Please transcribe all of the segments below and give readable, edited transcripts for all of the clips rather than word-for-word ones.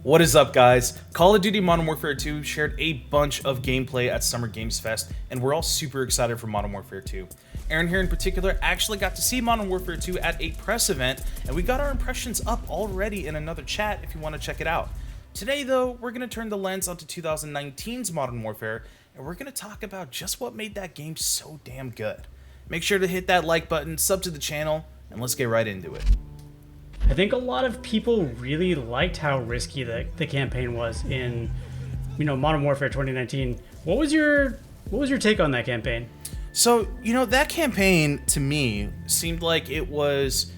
What is up, guys? Call of Duty Modern Warfare 2 shared a bunch of gameplay at Summer Games Fest, and we're all super excited for Modern Warfare 2. Aaron here in particular actually got to see Modern Warfare 2 at a press event, and we got our impressions up already in another chat if you want to check it out. Today, though, we're going to turn the lens onto 2019's Modern Warfare, and we're going to talk about just what made that game so damn good. Make sure to hit that like button, sub to the channel, and let's get right into it. I think a lot of people really liked how risky the campaign was in, Modern Warfare 2019. What was your take on that campaign? So, that campaign to me seemed like it was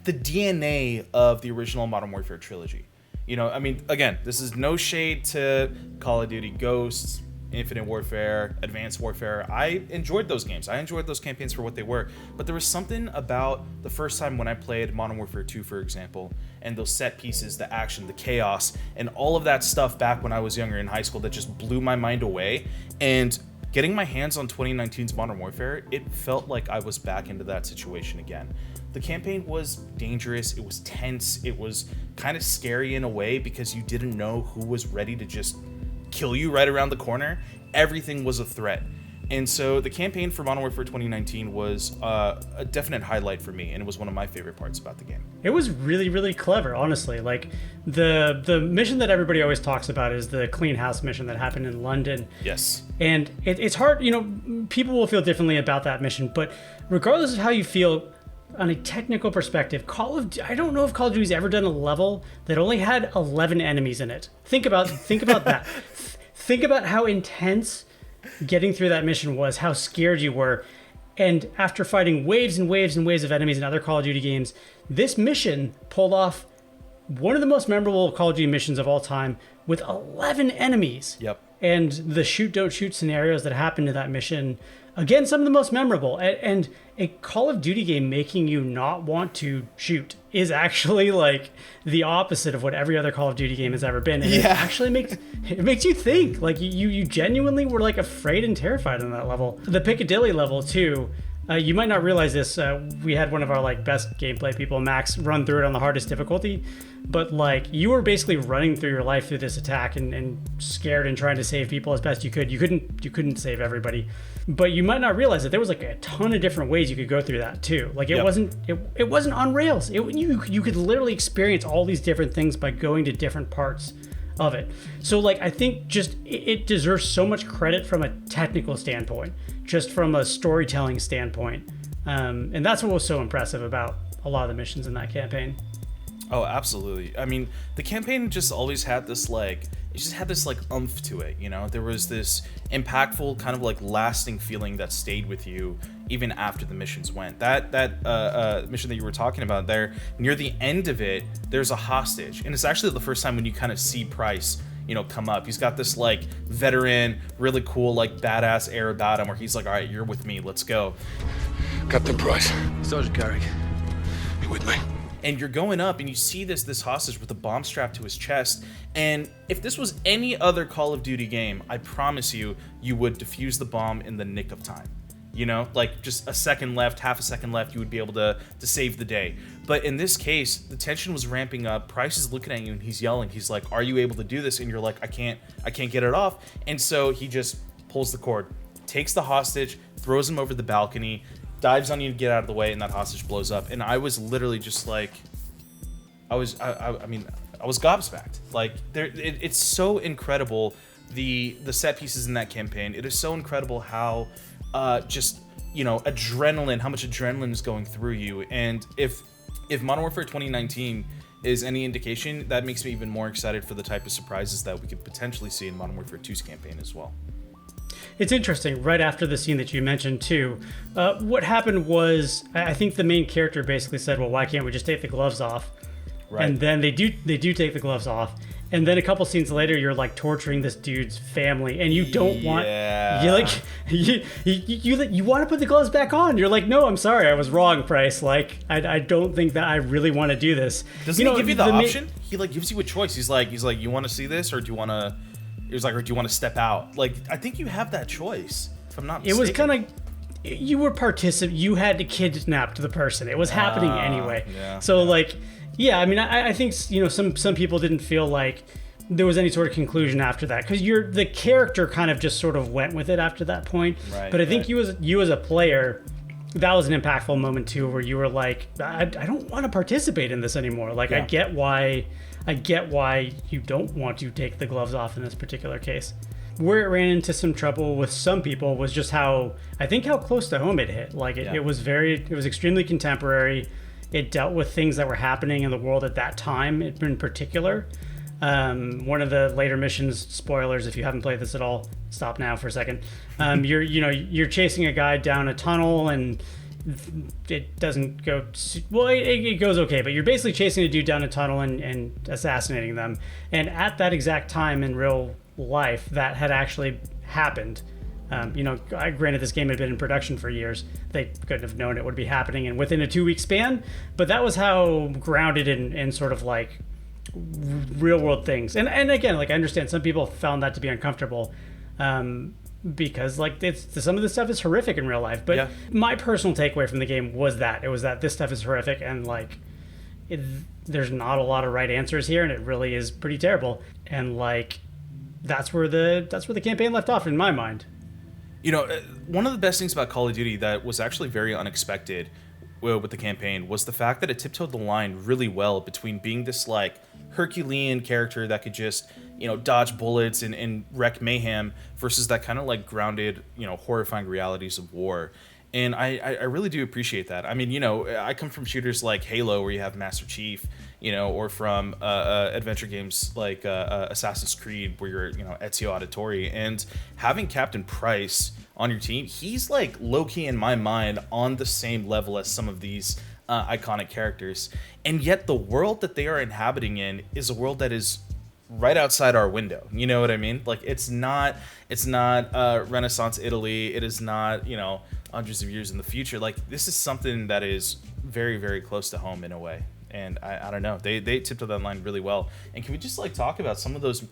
the DNA of the original Modern Warfare trilogy. Again, this is no shade to Call of Duty Ghosts, Infinite Warfare, Advanced Warfare. I enjoyed those games. I enjoyed those campaigns for what they were. But there was something about the first time when I played Modern Warfare 2, for example, and those set pieces, the action, the chaos, and all of that stuff back when I was younger in high school that just blew my mind away. And getting my hands on 2019's Modern Warfare, it felt like I was back into that situation again. The campaign was dangerous, it was tense, it was kind of scary in a way because you didn't know who was ready to just kill you right around the corner. Everything was a threat. And so the campaign for Modern Warfare 2019 was a definite highlight for me, and it was one of my favorite parts about the game. It was really, really clever, honestly. Like, the mission that everybody always talks about is the Clean House mission that happened in London. Yes. And it's hard, people will feel differently about that mission, but regardless of how you feel, on a technical perspective, I don't know if Call of Duty's ever done a level that only had 11 enemies in it. Think about that. Think about how intense getting through that mission was, how scared you were. And after fighting waves and waves and waves of enemies in other Call of Duty games, this mission pulled off one of the most memorable Call of Duty missions of all time with 11 enemies. Yep. And the shoot, don't shoot scenarios that happened in that mission, again, some of the most memorable. And a Call of Duty game making you not want to shoot is actually like the opposite of what every other Call of Duty game has ever been. And It actually makes you think. Like, you genuinely were like afraid and terrified on that level. The Piccadilly level too. You might not realize this. We had one of our best gameplay people, Max, run through it on the hardest difficulty. But you were basically running through your life through this attack and scared and trying to save people as best you could. You couldn't save everybody, but you might not realize that there was a ton of different ways you could go through that too. It wasn't on rails. You could literally experience all these different things by going to different parts of it. So I think just it deserves so much credit from a technical standpoint, just from a storytelling standpoint, and that's what was so impressive about a lot of the missions in that campaign. Oh, absolutely. I mean, the campaign just always had this oomph to it, There was this impactful kind of lasting feeling that stayed with you even after the missions went. That mission that you were talking about there, near the end of it, there's a hostage, and it's actually the first time when you kind of see Price come up. He's got this veteran, really cool, badass air about him where he's like, all right, you're with me, let's go. Captain Price. Sergeant Carrick. You with me? And you're going up and you see this hostage with a bomb strapped to his chest. And if this was any other Call of Duty game, I promise you would defuse the bomb in the nick of time. Just a second left, half a second left, you would be able to save the day. But in this case, the tension was ramping up. Price is looking at you and he's yelling. He's like, are you able to do this? And you're like, I can't get it off. And so he just pulls the cord, takes the hostage, throws him over the balcony, dives on you to get out of the way, and that hostage blows up. And I was literally just I was gobsmacked. It's so incredible, the set pieces in that campaign. It is so incredible how adrenaline, how much adrenaline is going through you. And if Modern Warfare 2019 is any indication, that makes me even more excited for the type of surprises that we could potentially see in Modern Warfare 2's campaign as well. It's interesting, right after the scene that you mentioned too, what happened was, I think the main character basically said, well, why can't we just take the gloves off? Right. And then they do take the gloves off. And then a couple scenes later, you're torturing this dude's family, and you don't want, you want to put the gloves back on. You're like, no, I'm sorry, I was wrong, Price. I don't think that I really want to do this. Doesn't he give you the option? He gives you a choice. He's like, you want to see this, or do you want to? It was or do you want to step out? I think you have that choice, if I'm not mistaken. It was kind of, you were you had to kidnap the person. It was happening anyway. Yeah, so I think some people didn't feel like there was any sort of conclusion after that, because the character kind of just sort of went with it after that point. Right, but I think you as a player, that was an impactful moment too, where you were like, I don't want to participate in this anymore. Like, I get why you don't want to take the gloves off in this particular case. Where it ran into some trouble with some people was just how close to home it hit. Like, it was extremely contemporary. It dealt with things that were happening in the world at that time in particular. One of the later missions, spoilers if you haven't played this at all, stop now for a second. You're chasing a guy down a tunnel, and it doesn't go well. It goes okay, but you're basically chasing a dude down a tunnel and assassinating them. And at that exact time in real life, that had actually happened. Granted, this game had been in production for years. They couldn't have known it would be happening and within a 2-week span, but that was how grounded in sort of like real world things. And again, like, I understand some people found that to be uncomfortable, because like some of this stuff is horrific in real life. But my personal takeaway from the game was that this stuff is horrific, and like there's not a lot of right answers here, and it really is pretty terrible. And like that's where the campaign left off in my mind. One of the best things about Call of Duty that was actually very unexpected with the campaign was the fact that it tiptoed the line really well between being this like Herculean character that could just dodge bullets and wreak mayhem versus that kind of like grounded horrifying realities of war. And I really do appreciate that. I mean, I come from shooters like Halo, where you have Master Chief, or from adventure games like Assassin's Creed, where you're, Ezio Auditore. And having Captain Price on your team, he's like low-key in my mind on the same level as some of these iconic characters. And yet the world that they are inhabiting in is a world that is right outside our window. You know what I mean? Like, it's not Renaissance Italy. It is not, hundreds of years in the future. Like, this is something that is very, very close to home in a way. And I don't know, they tipped that line really well. And can we just like talk about some of those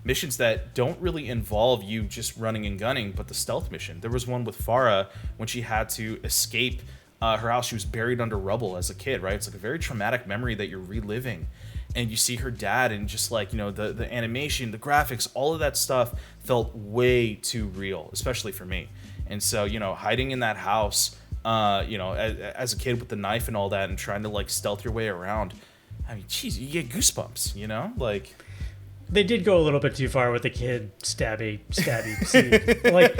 missions that don't really involve you just running and gunning, but the stealth mission? There was one with Farah when she had to escape her house. She was buried under rubble as a kid, right? It's like a very traumatic memory that you're reliving. And you see her dad, and just like, the animation, the graphics, all of that stuff felt way too real, especially for me. And so, hiding in that house, as a kid with the knife and all that, and trying to like stealth your way around. I mean, geez, you get goosebumps, like. They did go a little bit too far with the kid stabby scene. Like,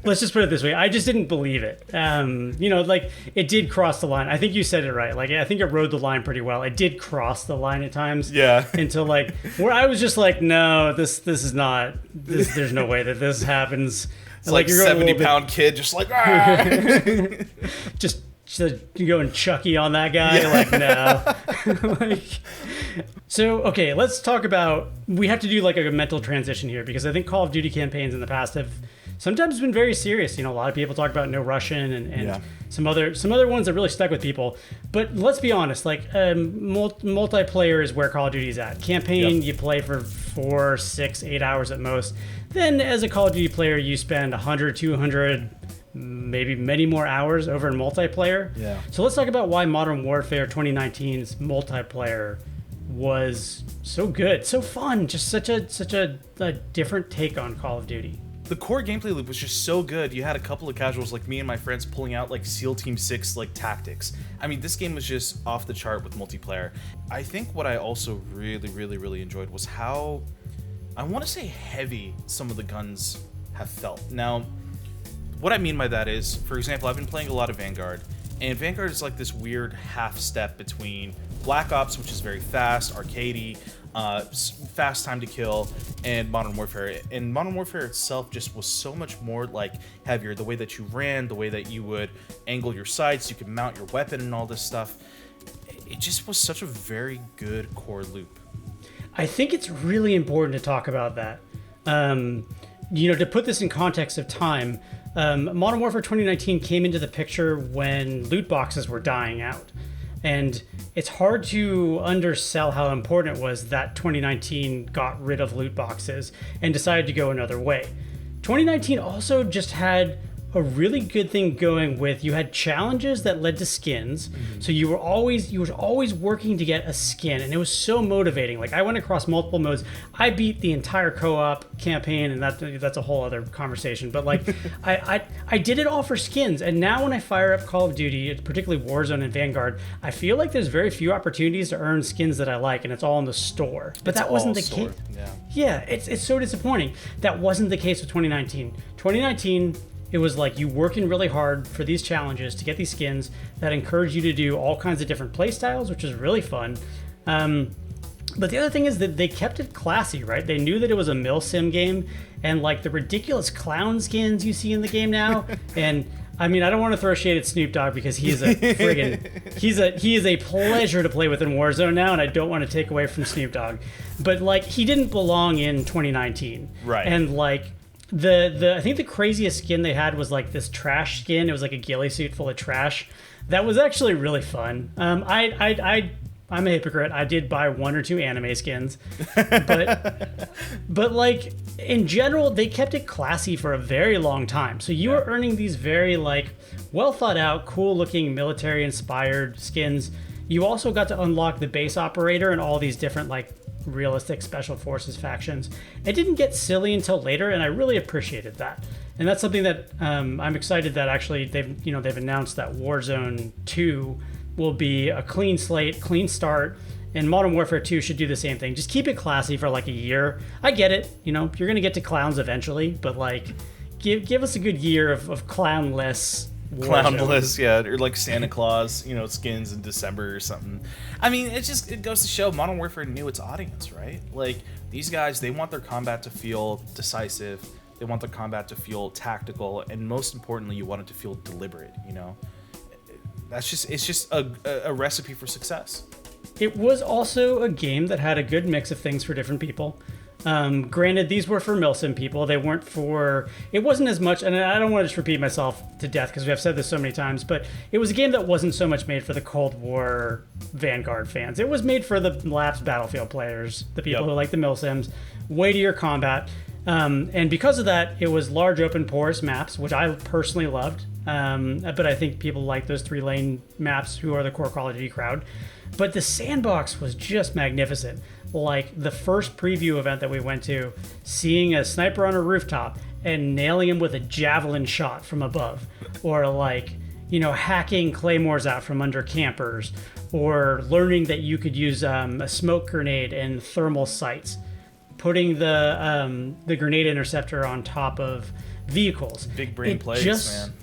let's just put it this way. I just didn't believe it. Like, it did cross the line. I think you said it right. Like, I think it rode the line pretty well. It did cross the line at times. Yeah. Until like, where I was just like, no, this is not, there's no way that this happens. It's like 70-pound kid just like, just going Chucky on that guy. Yeah. Like, no. Like, so, okay, let's talk about, we have to do like a mental transition here, because I think Call of Duty campaigns in the past have sometimes been very serious. A lot of people talk about No Russian and some other ones that really stuck with people. But let's be honest, like, multiplayer is where Call of Duty is at. Campaign, you play for 4, 6, 8 hours at most. Then as a Call of Duty player, you spend 100, 200, maybe many more hours over in multiplayer. Yeah. So let's talk about why Modern Warfare 2019's multiplayer was so good, so fun, just such a different take on Call of Duty. The core gameplay loop was just so good. You had a couple of casuals like me and my friends pulling out like SEAL Team 6 like tactics. I mean, this game was just off the chart with multiplayer. I think what I also really, really, really enjoyed was how, I want to say, heavy some of the guns have felt. Now, what I mean by that is, for example, I've been playing a lot of Vanguard, and Vanguard is like this weird half step between Black Ops, which is very fast, arcadey, fast time to kill, and Modern Warfare. And Modern Warfare itself just was so much more like heavier. The way that you ran, the way that you would angle your sights, you could mount your weapon and all this stuff. It just was such a very good core loop. I think it's really important to talk about that. To put this in context of time, Modern Warfare 2019 came into the picture when loot boxes were dying out. And it's hard to undersell how important it was that 2019 got rid of loot boxes and decided to go another way. 2019 also just had a really good thing going with, you had challenges that led to skins. So you were always working to get a skin, and it was so motivating. Like, I went across multiple modes. I beat the entire co-op campaign, and that's a whole other conversation. But like, I did it all for skins. And now when I fire up Call of Duty, particularly Warzone and Vanguard, I feel like there's very few opportunities to earn skins that I like, and it's all in the store. But that wasn't the case. Yeah, it's so disappointing. That wasn't the case with 2019. 2019, it was like you working really hard for these challenges to get these skins that encourage you to do all kinds of different play styles, which is really fun. But the other thing is that they kept it classy, right? They knew that it was a milsim game, and like the ridiculous clown skins you see in the game now. And I mean, I don't want to throw shade at Snoop Dogg because he is a friggin' he is a pleasure to play with in Warzone now, and I don't want to take away from Snoop Dogg. But like, he didn't belong in 2019, right? And like, I think the craziest skin they had was like this trash skin. It was like a ghillie suit full of trash. That was actually really fun. I'm a hypocrite. I did buy 1 or 2 anime skins, but like, in general, they kept it classy for a very long time. So you were earning these very like well thought out, cool looking military inspired skins. You also got to unlock the base operator and all these different like realistic special forces factions. It didn't get silly until later, and I really appreciated that. And that's something that I'm excited that actually they've announced that Warzone 2 will be a clean slate, clean start, and Modern Warfare 2 should do the same thing. Just keep it classy for like a year. I get it, you're gonna get to clowns eventually, but like give us a good year of clownless Warzone. Clownless, yeah, or like Santa Claus, skins in December or something. I mean, it goes to show Modern Warfare knew its audience, right? Like, these guys, they want their combat to feel decisive, they want their combat to feel tactical, and most importantly, you want it to feel deliberate. It's just a recipe for success. It was also a game that had a good mix of things for different people. Granted, these were for milsim people. They weren't for... It wasn't as much... And I don't want to just repeat myself to death because we've said this so many times, but it was a game that wasn't so much made for the Cold War Vanguard fans. It was made for the lapsed Battlefield players, the people who like the milsims, weightier combat. And because of that, it was large open porous maps, which I personally loved. But I think people like those 3-lane maps who are the core Call of Duty crowd. But the sandbox was just magnificent. Like, the first preview event that we went to, seeing a sniper on a rooftop and nailing him with a javelin shot from above, or like, hacking claymores out from under campers, or learning that you could use a smoke grenade and thermal sights, putting the grenade interceptor on top of vehicles. Big brain plays, man.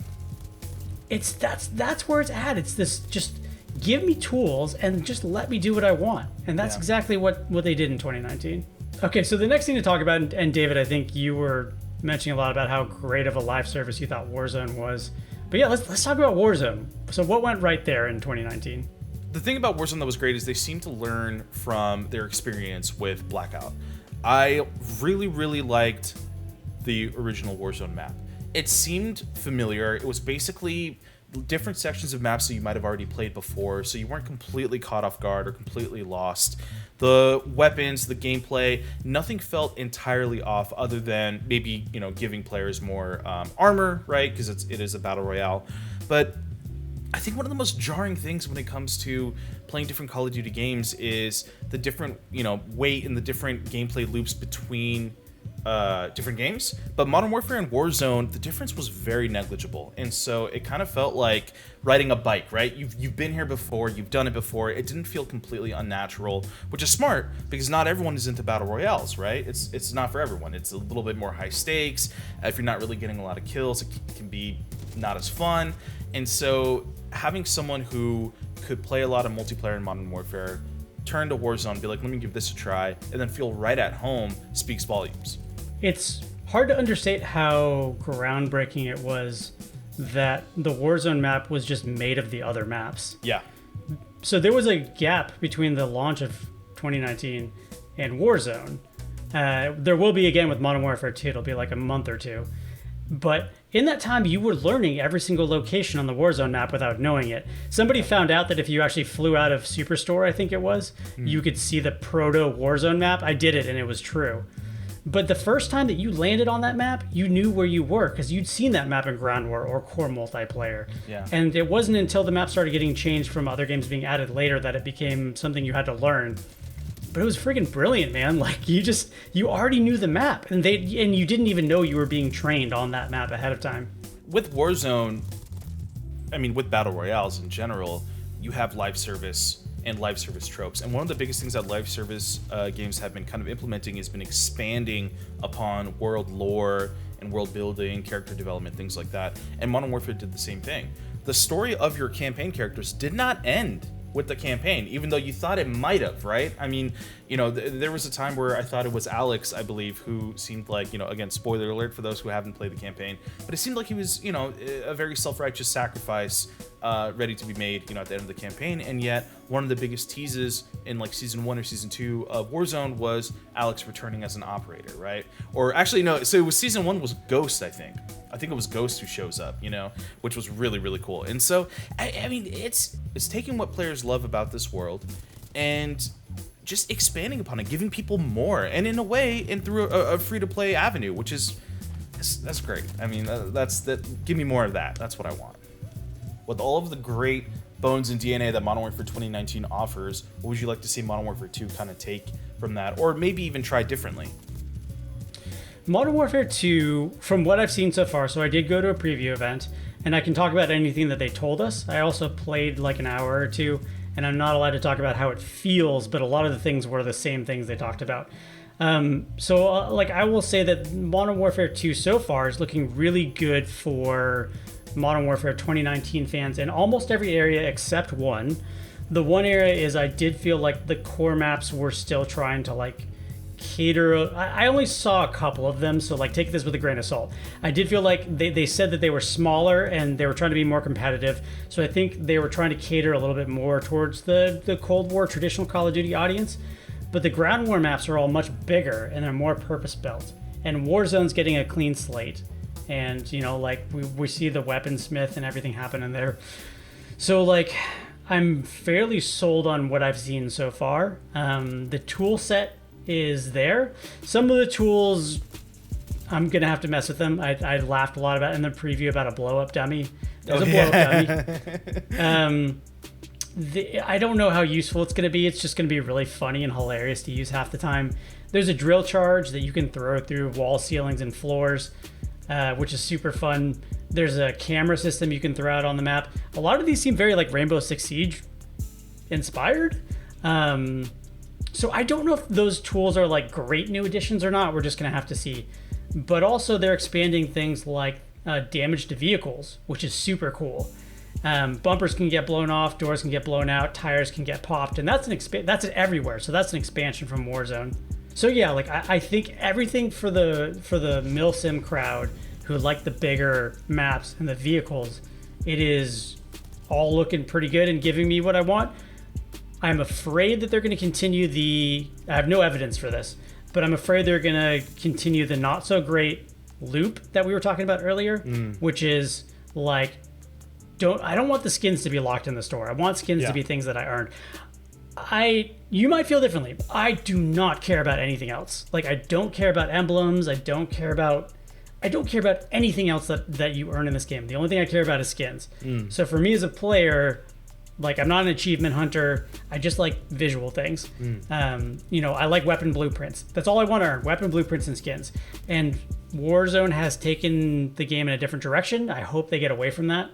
That's where it's at. It's this just give me tools and just let me do what I want. And that's exactly what they did in 2019. Okay, so the next thing to talk about, and David, I think you were mentioning a lot about how great of a live service you thought Warzone was. But yeah, let's talk about Warzone. So what went right there in 2019? The thing about Warzone that was great is they seemed to learn from their experience with Blackout. I really, really liked the original Warzone map. It seemed familiar. It was basically different sections of maps that you might have already played before, so you weren't completely caught off guard or completely lost. The weapons, the gameplay, nothing felt entirely off other than maybe, giving players more armor, right? Because it is a battle royale. But I think one of the most jarring things when it comes to playing different Call of Duty games is the different, weight and the different gameplay loops between different games. But Modern Warfare and Warzone, the difference was very negligible, and so it kind of felt like riding a bike, right? You've been here before, you've done it before. It didn't feel completely unnatural, which is smart because not everyone is into battle royales, right? It's not for everyone. It's a little bit more high stakes. If you're not really getting a lot of kills, it can be not as fun. And so having someone who could play a lot of multiplayer in Modern Warfare turn to Warzone and be like, let me give this a try, and then feel right at home speaks volumes. It's hard to understate how groundbreaking it was that the Warzone map was just made of the other maps. Yeah. So there was a gap between the launch of 2019 and Warzone. There will be again with Modern Warfare 2. It'll be like a month or two. But in that time, you were learning every single location on the Warzone map without knowing it. Somebody found out that if you actually flew out of Superstore, I think it was, you could see the proto Warzone map. I did it, and it was true. But the first time that you landed on that map, you knew where you were because you'd seen that map in Ground War or Core Multiplayer. Yeah. And it wasn't until the map started getting changed from other games being added later that it became something you had to learn. But it was freaking brilliant, man. Like you already knew the map, and you didn't even know you were being trained on that map ahead of time. With Warzone, I mean, with battle royales in general, you have live service and live service tropes. And one of the biggest things that live service games have been kind of implementing has been expanding upon world lore and world building, character development, things like that. And Modern Warfare did the same thing. The story of your campaign characters did not end with the campaign, even though you thought it might have, right? I mean, you know, there was a time where I thought it was Alex, I believe, who seemed like, you know, again, spoiler alert for those who haven't played the campaign, but it seemed like he was, you know, a very self-righteous sacrifice ready to be made, you know, at the end of the campaign. And yet one of the biggest teases in like season 1 or season 2 of Warzone was Alex returning as an operator, right? Or actually, no, so it was season 1 was Ghost, I think it was Ghost who shows up, you know, which was really, really cool. And so, I mean, it's taking what players love about this world and just expanding upon it, giving people more, and in a way, and through a free-to-play avenue, which is, that's great. I mean, give me more of that. That's what I want. With all of the great bones and DNA that Modern Warfare 2019 offers, what would you like to see Modern Warfare 2 kind of take from that, or maybe even try differently? Modern Warfare 2, from what I've seen so far, so I did go to a preview event, and I can talk about anything that they told us. I also played like an hour or two, and I'm not allowed to talk about how it feels, but a lot of the things were the same things they talked about. Like, I will say that Modern Warfare 2 so far is looking really good for Modern Warfare 2019 fans in almost every area except one. The one area is I did feel like the core maps were still trying to like cater. I only saw a couple of them, so like take this with a grain of salt. I did feel like they said that they were smaller and they were trying to be more competitive, so I think they were trying to cater a little bit more towards the Cold War traditional Call of Duty audience. But the ground war maps are all much bigger and they're more purpose built, and Warzone's getting a clean slate. And, you know, like, we see the weaponsmith and everything happen in there. So, like, I'm fairly sold on what I've seen so far. The tool set is there. Some of the tools, I'm going to have to mess with them. I laughed a lot about in the preview about a blow-up dummy. There's a blow-up dummy. I don't know how useful it's going to be. It's just going to be really funny and hilarious to use half the time. There's a drill charge that you can throw through wall ceilings and floors, which is super fun. There's a camera system you can throw out on the map. A lot of these seem very like Rainbow Six Siege inspired. So I don't know if those tools are like great new additions or not. We're just gonna have to see. But also they're expanding things like damage to vehicles, which is super cool. Bumpers can get blown off, doors can get blown out, tires can get popped, and that's that's everywhere. So that's an expansion from Warzone. So yeah, like I think everything for the milsim crowd who like the bigger maps and the vehicles, it is all looking pretty good and giving me what I want. I'm afraid that they're going to continue I have no evidence for this, but I'm afraid they're going to continue the not so great loop that we were talking about earlier, which is like, I don't want the skins to be locked in the store. I want skins to be things that I earned. You might feel differently. I do not care about anything else. Like, I don't care about emblems. I don't care about anything else that you earn in this game. The only thing I care about is skins. So for me as a player, like, I'm not an achievement hunter. I just like visual things. You know, I like weapon blueprints. That's all I want to earn, weapon blueprints and skins. And Warzone has taken the game in a different direction. I hope they get away from that,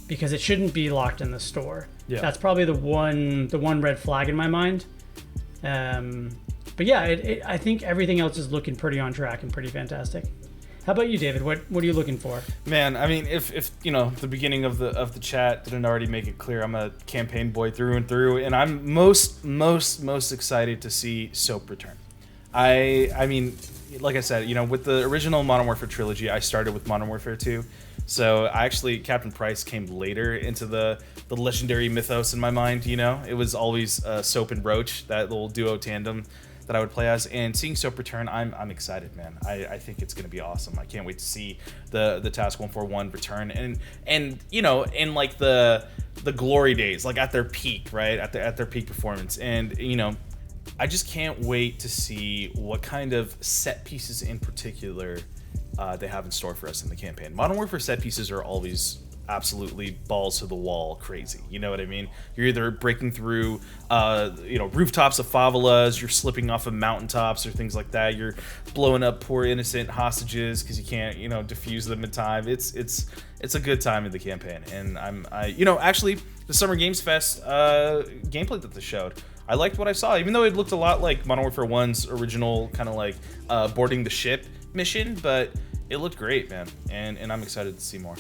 because it shouldn't be locked in the store. Yeah. That's probably the one red flag in my mind. But yeah, I think everything else is looking pretty on track and pretty fantastic. How about you, David? What are you looking for? Man, I mean, if you know, the beginning of the chat didn't already make it clear, I'm a campaign boy through and through, and I'm most excited to see Soap return. I mean, like I said, you know, with the original Modern Warfare trilogy, I started with Modern Warfare 2. So Captain Price came later into the legendary mythos in my mind, you know? It was always Soap and Roach, that little duo tandem that I would play as. And seeing Soap return, I'm excited, man. I think it's going to be awesome. I can't wait to see the Task 141 return. And you know, in like the glory days, like at their peak, right? At their peak performance. And, you know, I just can't wait to see what kind of set pieces in particular they have in store for us in the campaign. Modern Warfare set pieces are always absolutely balls to the wall crazy. You know what I mean? You're either breaking through, rooftops of favelas, you're slipping off of mountaintops or things like that. You're blowing up poor innocent hostages because you can't, defuse them in time. It's a good time in the campaign, and actually the Summer Games Fest gameplay that they showed, I liked what I saw, even though it looked a lot like Modern Warfare 1's original kind of like boarding the ship mission, but it looked great, man, and I'm excited to see more.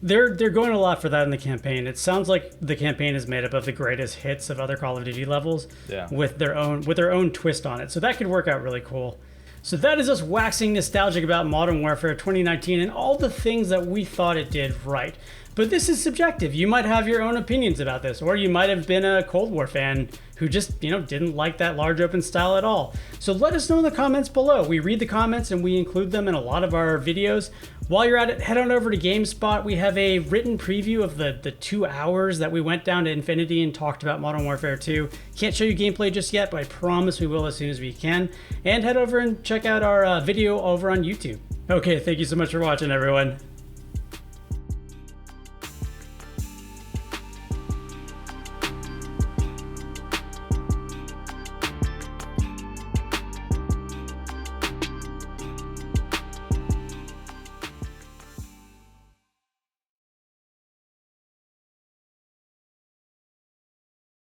They're going a lot for that in the campaign. It sounds like the campaign is made up of the greatest hits of other Call of Duty levels, with their own twist on it. So that could work out really cool. So that is us waxing nostalgic about Modern Warfare 2019 and all the things that we thought it did right. But this is subjective. You might have your own opinions about this, or you might have been a Cold War fan who just, didn't like that large open style at all. So let us know in the comments below. We read the comments and we include them in a lot of our videos. While you're at it, head on over to GameSpot. We have a written preview of the 2 hours that we went down to Infinity and talked about Modern Warfare 2. Can't show you gameplay just yet, but I promise we will as soon as we can. And head over and check out our video over on YouTube. Okay, thank you so much for watching, everyone.